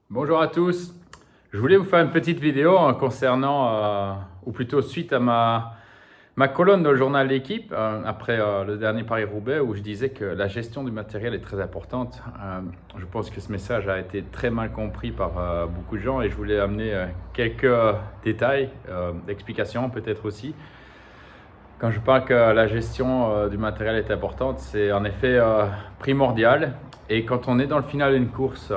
Bonjour à tous. Je voulais vous faire une petite vidéo concernant, ou plutôt suite à ma colonne dans le journal L'équipe, après le dernier Paris-Roubaix, où je disais que la gestion du matériel est très importante. Je pense que ce message a été très mal compris par beaucoup de gens et je voulais amener quelques détails, d'explications peut-être aussi. Quand je parle que la gestion du matériel est importante, c'est en effet primordial. Et quand on est dans le final d'une course,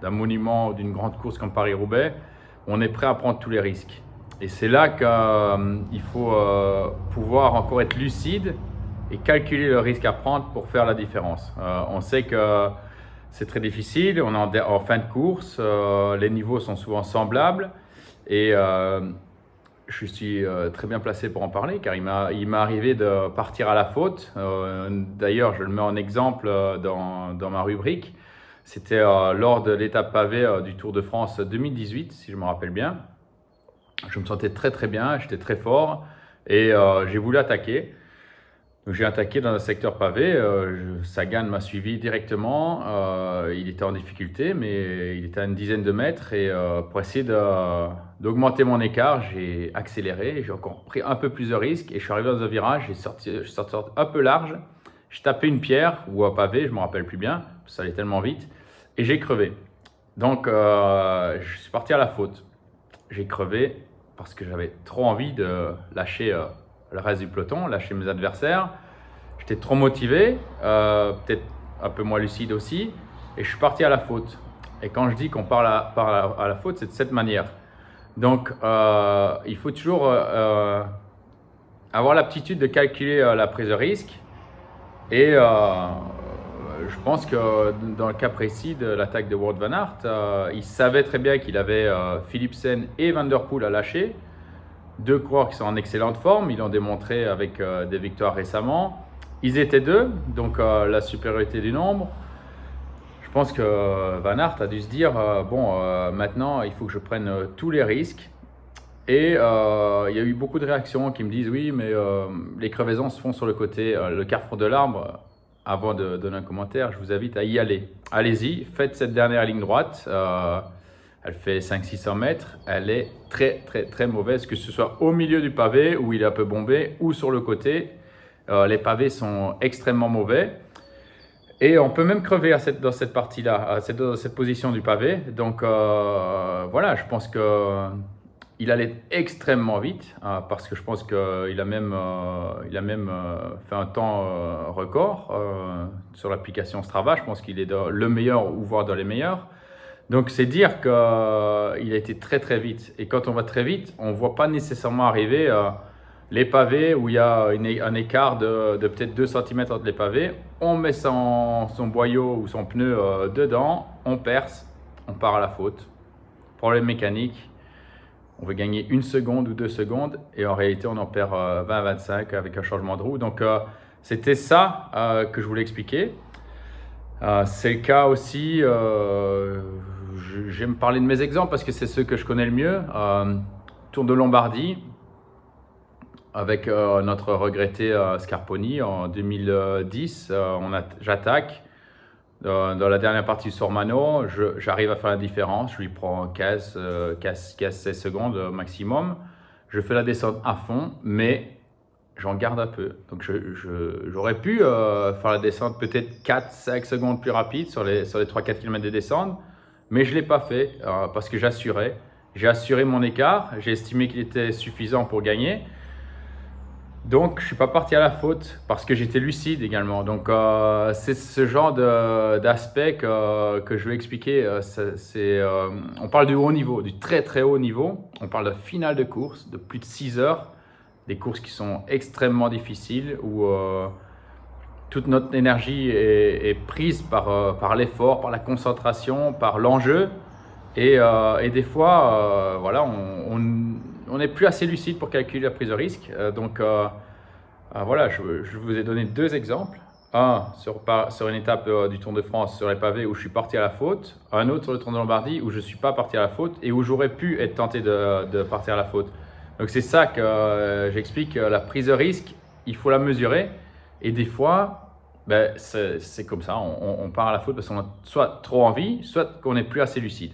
d'un monument ou d'une grande course comme Paris-Roubaix, on est prêt à prendre tous les risques. Et c'est là qu'il faut pouvoir encore être lucide et calculer le risque à prendre pour faire la différence. On sait que c'est très difficile, on est en fin de course, les niveaux sont souvent semblables et je suis très bien placé pour en parler car il m'est arrivé de partir à la faute. D'ailleurs, je le mets en exemple dans ma rubrique. C'était lors de l'étape pavée du Tour de France 2018, si je me rappelle bien. Je me sentais très très bien, j'étais très fort et j'ai voulu attaquer. Donc j'ai attaqué dans un secteur pavé, Sagan m'a suivi directement, il était en difficulté mais il était à une dizaine de mètres et pour essayer d'augmenter mon écart, j'ai accéléré, j'ai encore pris un peu plus de risques et je suis arrivé dans un virage, je suis sorti un peu large, j'ai tapé une pierre ou un pavé, je ne me rappelle plus bien, ça allait tellement vite et j'ai crevé. Donc je suis parti à la faute, j'ai crevé parce que j'avais trop envie de lâcher le reste du peloton, lâcher mes adversaires. J'étais trop motivé, peut-être un peu moins lucide aussi, et je suis parti à la faute. Et quand je dis qu'on part à la faute, c'est de cette manière. Donc, il faut toujours avoir l'aptitude de calculer la prise de risque. Et je pense que dans le cas précis de l'attaque de Wout van Aert, il savait très bien qu'il avait Philipsen et Van der Poel à lâcher. Deux coureurs qui sont en excellente forme, ils l'ont démontré avec des victoires récemment. Ils étaient deux, donc la supériorité du nombre. Je pense que Van Aert a dû se dire maintenant il faut que je prenne tous les risques. Et il y a eu beaucoup de réactions qui me disent oui, mais les crevaisons se font sur le côté, le carrefour de l'arbre. Avant de donner un commentaire, je vous invite à y aller. Allez-y, faites cette dernière ligne droite. Elle fait 500-600 mètres. Elle est très, très, très mauvaise, que ce soit au milieu du pavé où il est un peu bombé ou sur le côté. Les pavés sont extrêmement mauvais. Et on peut même crever dans cette partie-là, dans cette position du pavé. Donc voilà, je pense qu'il allait extrêmement vite parce que je pense qu'il a même fait un temps record sur l'application Strava. Je pense qu'il est le meilleur ou voire dans les meilleurs. Donc c'est dire qu'il a été très très vite. Et quand on va très vite, on ne voit pas nécessairement arriver les pavés où il y a un écart de peut-être 2 cm entre les pavés. On met son boyau ou son pneu dedans, on perce, on part à la faute. Problème mécanique, on veut gagner 1 seconde ou 2 secondes et en réalité on en perd 20-25 avec un changement de roue. Donc c'était ça que je voulais expliquer. C'est le cas aussi, j'aime parler de mes exemples parce que c'est ceux que je connais le mieux. Tour de Lombardie avec notre regretté Scarponi en 2010. J'attaque dans la dernière partie du Sormano, j'arrive à faire la différence, je lui prends 15-16 secondes maximum. Je fais la descente à fond, mais j'en garde un peu. Donc j'aurais pu faire la descente peut-être 4-5 secondes plus rapide sur les 3-4 km de descente, mais je ne l'ai pas fait parce que j'assurais. J'ai assuré mon écart, j'ai estimé qu'il était suffisant pour gagner. Donc je ne suis pas parti à la faute parce que j'étais lucide également. Donc c'est ce genre d'aspect que je vais expliquer. On parle du haut niveau, du très très haut niveau. On parle de finale de course, de plus de 6 heures. Des courses qui sont extrêmement difficiles où toute notre énergie est prise par l'effort, par la concentration, par l'enjeu. Et des fois, voilà, on n'est plus assez lucide pour calculer la prise de risque. Donc voilà, je vous ai donné 2 exemples. Un sur une étape du Tour de France sur les pavés où je suis parti à la faute. Un autre sur le Tour de Lombardie où je ne suis pas parti à la faute et où j'aurais pu être tenté de partir à la faute. Donc c'est ça que j'explique, la prise de risque, il faut la mesurer. Et des fois, c'est comme ça, on part à la faute parce qu'on a soit trop envie, soit qu'on n'est plus assez lucide.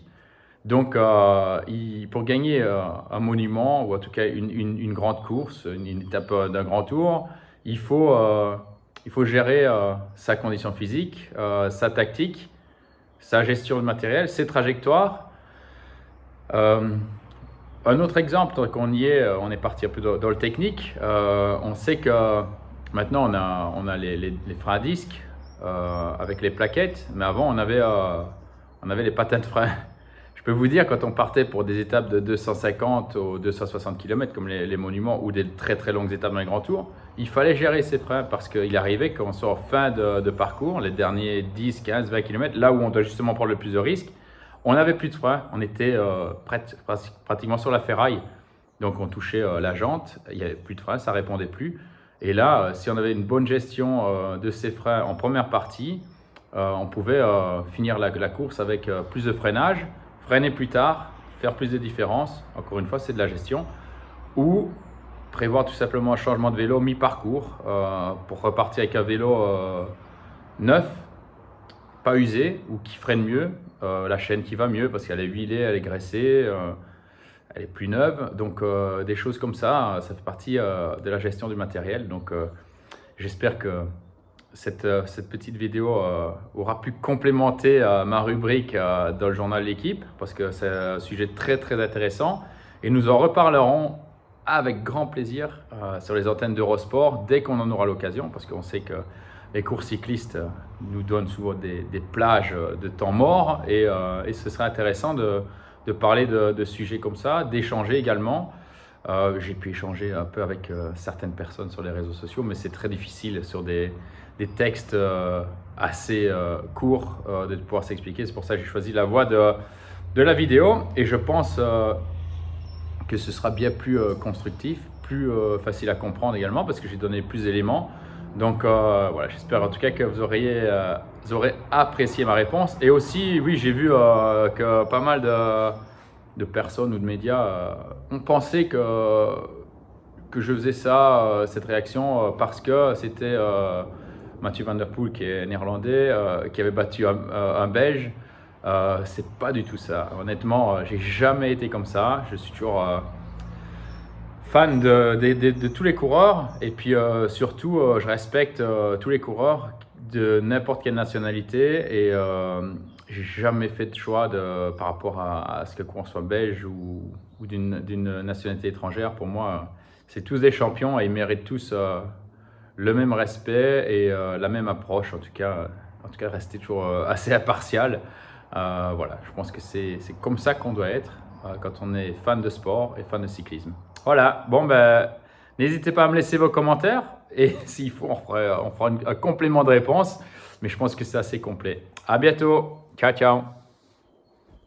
Donc, pour gagner un monument, ou en tout cas une grande course, une étape d'un grand tour, il faut, euh, il faut gérer sa condition physique, sa tactique, sa gestion de matériel, ses trajectoires. Euh, un autre exemple, tant qu'on y est, on est parti un peu dans le technique. On sait que maintenant on a les freins à disque avec les plaquettes, mais avant on avait les patins de frein. Je peux vous dire, quand on partait pour des étapes de 250 ou 260 km, comme les monuments, ou des très très longues étapes dans les grands tours, il fallait gérer ses freins parce qu'il arrivait qu'on soit en fin de parcours, les derniers 10, 15, 20 km, là où on doit justement prendre le plus de risques, on n'avait plus de freins, on était pratiquement sur la ferraille. Donc on touchait la jante, il n'y avait plus de freins, ça répondait plus. Et là, si on avait une bonne gestion de ces freins en première partie, on pouvait finir la course avec plus de freinage, freiner plus tard, faire plus de différence. Encore une fois, c'est de la gestion. Ou prévoir tout simplement un changement de vélo mi-parcours pour repartir avec un vélo neuf, pas usé, ou qui freine mieux, la chaîne qui va mieux parce qu'elle est huilée, elle est graissée, elle est plus neuve. Donc des choses comme ça fait partie de la gestion du matériel. Donc j'espère que cette petite vidéo aura pu complémenter ma rubrique dans le journal L'équipe parce que c'est un sujet très très intéressant et nous en reparlerons avec grand plaisir sur les antennes d'Eurosport dès qu'on en aura l'occasion parce qu'on sait que les courses cyclistes nous donnent souvent des plages de temps mort et ce serait intéressant de parler de sujets comme ça, d'échanger également. J'ai pu échanger un peu avec certaines personnes sur les réseaux sociaux, mais c'est très difficile sur des textes assez courts de pouvoir s'expliquer. C'est pour ça que j'ai choisi la voie de la vidéo et je pense que ce sera bien plus constructif, plus facile à comprendre également parce que j'ai donné plus d'éléments. Donc voilà, j'espère en tout cas que vous aurez apprécié ma réponse. Et aussi, oui, j'ai vu que pas mal de personnes ou de médias ont pensé que je faisais ça, cette réaction, parce que c'était Mathieu Van Der Poel, qui est néerlandais, qui avait battu un Belge. C'est pas du tout ça. Honnêtement, j'ai jamais été comme ça. Je suis toujours fan de tous les coureurs. Et puis surtout, je respecte tous les coureurs de n'importe quelle nationalité. Et j'ai jamais fait de choix par rapport à ce que qu'on soit belge ou d'une nationalité étrangère. Pour moi, c'est tous des champions et ils méritent tous le même respect et la même approche. En tout cas, rester toujours assez impartial. Voilà, je pense que c'est comme ça qu'on doit être quand on est fan de sport et fan de cyclisme. Voilà, bon ben, n'hésitez pas à me laisser vos commentaires et s'il faut, on fera un complément de réponse, mais je pense que c'est assez complet. À bientôt, ciao ciao.